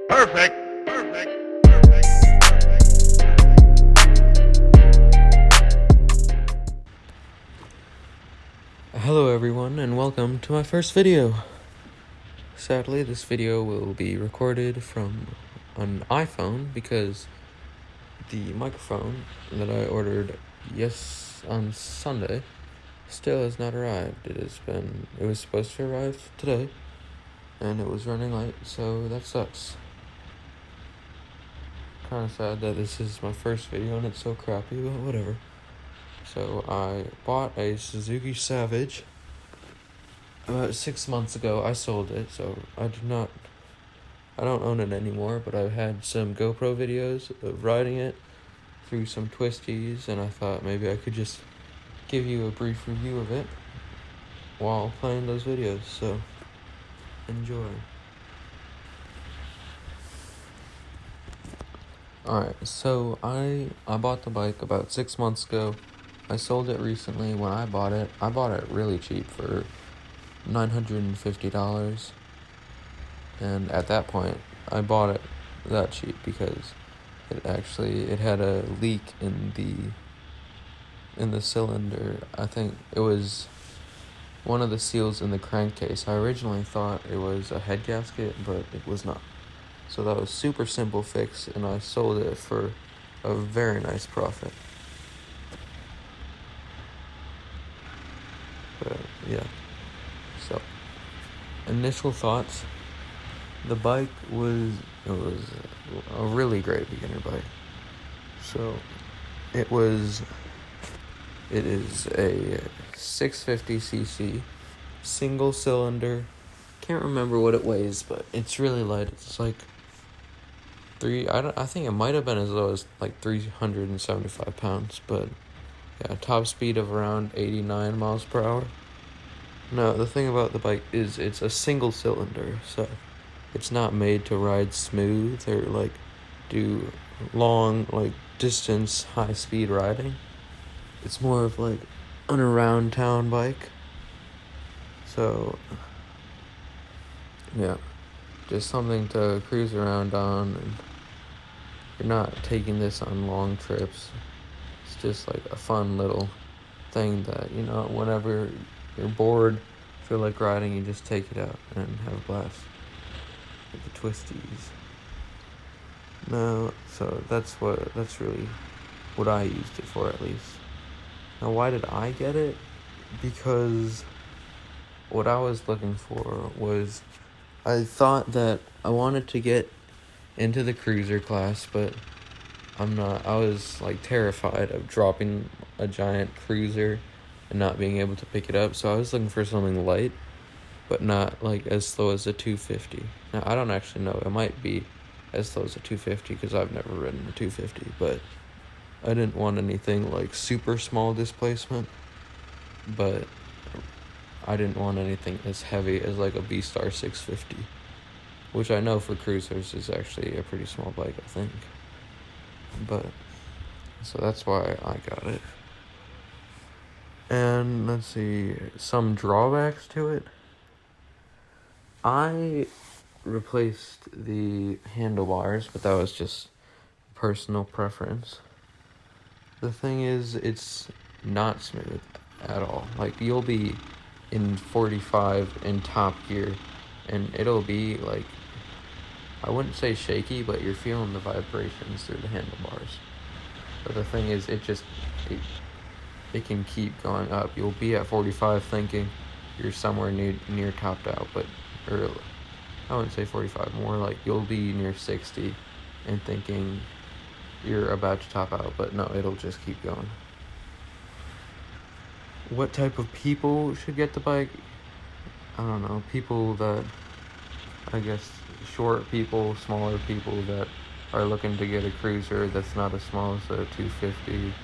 Perfect. Perfect. Perfect. Hello everyone and welcome to my first video. Sadly, this video will be recorded from an iPhone because the microphone that I ordered on Sunday still has not arrived. It was supposed to arrive today and it was running late, so that sucks. Kind of sad that this is my first video and it's so crappy, but whatever. So I bought a Suzuki Savage about 6 months ago. I sold it, so I don't own it anymore, but I've had some GoPro videos of riding it through some twisties, and I thought maybe I could just give you a brief review of it while playing those videos, so enjoy. Alright, so I bought the bike about 6 months ago. I sold it recently. When I bought it really cheap for $950. And at that point, I bought it that cheap because it had a leak in the cylinder. I think it was one of the seals in the crankcase. I originally thought it was a head gasket, but it was not. So that was super simple fix, and I sold it for a very nice profit. But yeah. So, initial thoughts. The bike was a really great beginner bike. So it is a 650cc single cylinder. Can't remember what it weighs, but it's really light. It's like I think it might have been as low as like 375 pounds, but yeah, top speed of around 89 miles per hour. No, the thing about the bike is it's a single cylinder, so it's not made to ride smooth or like do long like distance high speed riding. It's more of like an around town bike. So yeah, just something to cruise around on, and you're not taking this on long trips. It's just like a fun little thing that, whenever you're bored, feel like riding, you just take it out and have a blast with the twisties. No, so that's really what I used it for, at least. Now, why did I get it? Because what I was looking for was, I thought that I wanted to get into the cruiser class, but I'm not. I was like terrified of dropping a giant cruiser and not being able to pick it up, so I was looking for something light, but not like as slow as a 250. Now, I don't actually know. It might be as slow as a 250 because I've never ridden a 250, but I didn't want anything like super small displacement, but I didn't want anything as heavy as like a V-Star 650, which I know for cruisers is actually a pretty small bike, I think. But, so that's why I got it. And let's see, some drawbacks to it. I replaced the handlebars, but that was just personal preference. The thing is, it's not smooth at all. Like, you'll be in 45 in top gear, and it'll be like, I wouldn't say shaky, but you're feeling the vibrations through the handlebars. But the thing is, it can keep going up. You'll be at 45 thinking you're somewhere near topped out, but I wouldn't say 45, more like you'll be near 60 and thinking you're about to top out, but no, it'll just keep going. What type of people should get the bike? I don't know, people that, I guess, short people, smaller people that are looking to get a cruiser that's not as small as a 250,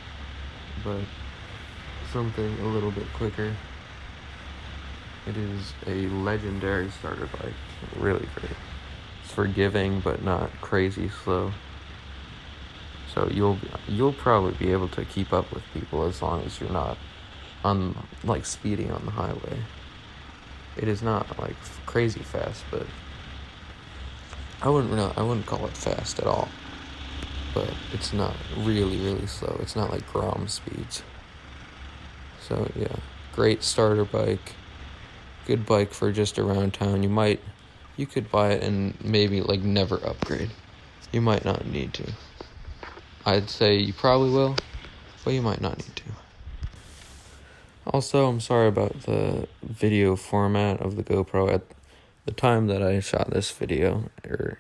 but something a little bit quicker. It is a legendary starter bike, really great. It's forgiving, but not crazy slow. So you'll probably be able to keep up with people as long as you're not speeding on the highway. It is not like crazy fast, but I wouldn't call it fast at all, but it's not really slow. It's not like Grom speeds. So yeah, great starter bike. Good bike for just around town. You could buy it and maybe like never upgrade. You might not need to. I'd say you probably will, but you might not need to. Also, I'm sorry about the video format of the GoPro at the time that I shot this video, or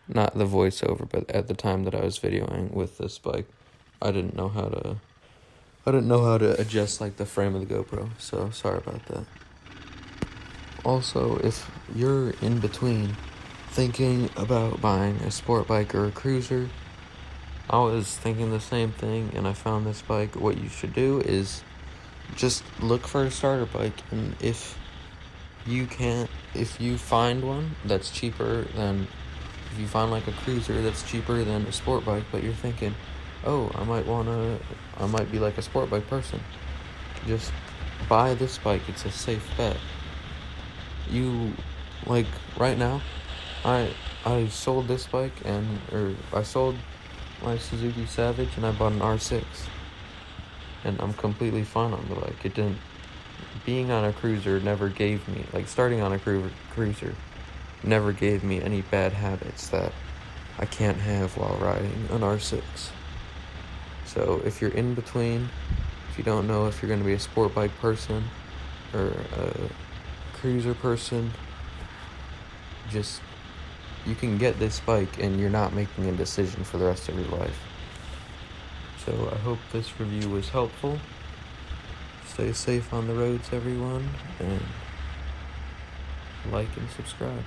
not the voiceover, but at the time that I was videoing with this bike, I didn't know how to adjust like the frame of the GoPro, so sorry about that. Also, if you're in between thinking about buying a sport bike or a cruiser, I was thinking the same thing, and I found this bike. What you should do is just look for a starter bike, and if you find one that's cheaper than, if you find like a cruiser that's cheaper than a sport bike, but you're thinking, oh, I might be like a sport bike person, just buy this bike. It's a safe bet. Like right now, I sold this bike, I sold my Suzuki Savage and I bought an R6, and I'm completely fine on the bike. Being on a cruiser never gave me, like starting on a cruiser never gave me any bad habits that I can't have while riding an R6. So if you're in between, if you don't know if you're going to be a sport bike person or a cruiser person, you can get this bike and you're not making a decision for the rest of your life. So I hope this review was helpful. Stay safe on the roads, everyone, and like and subscribe.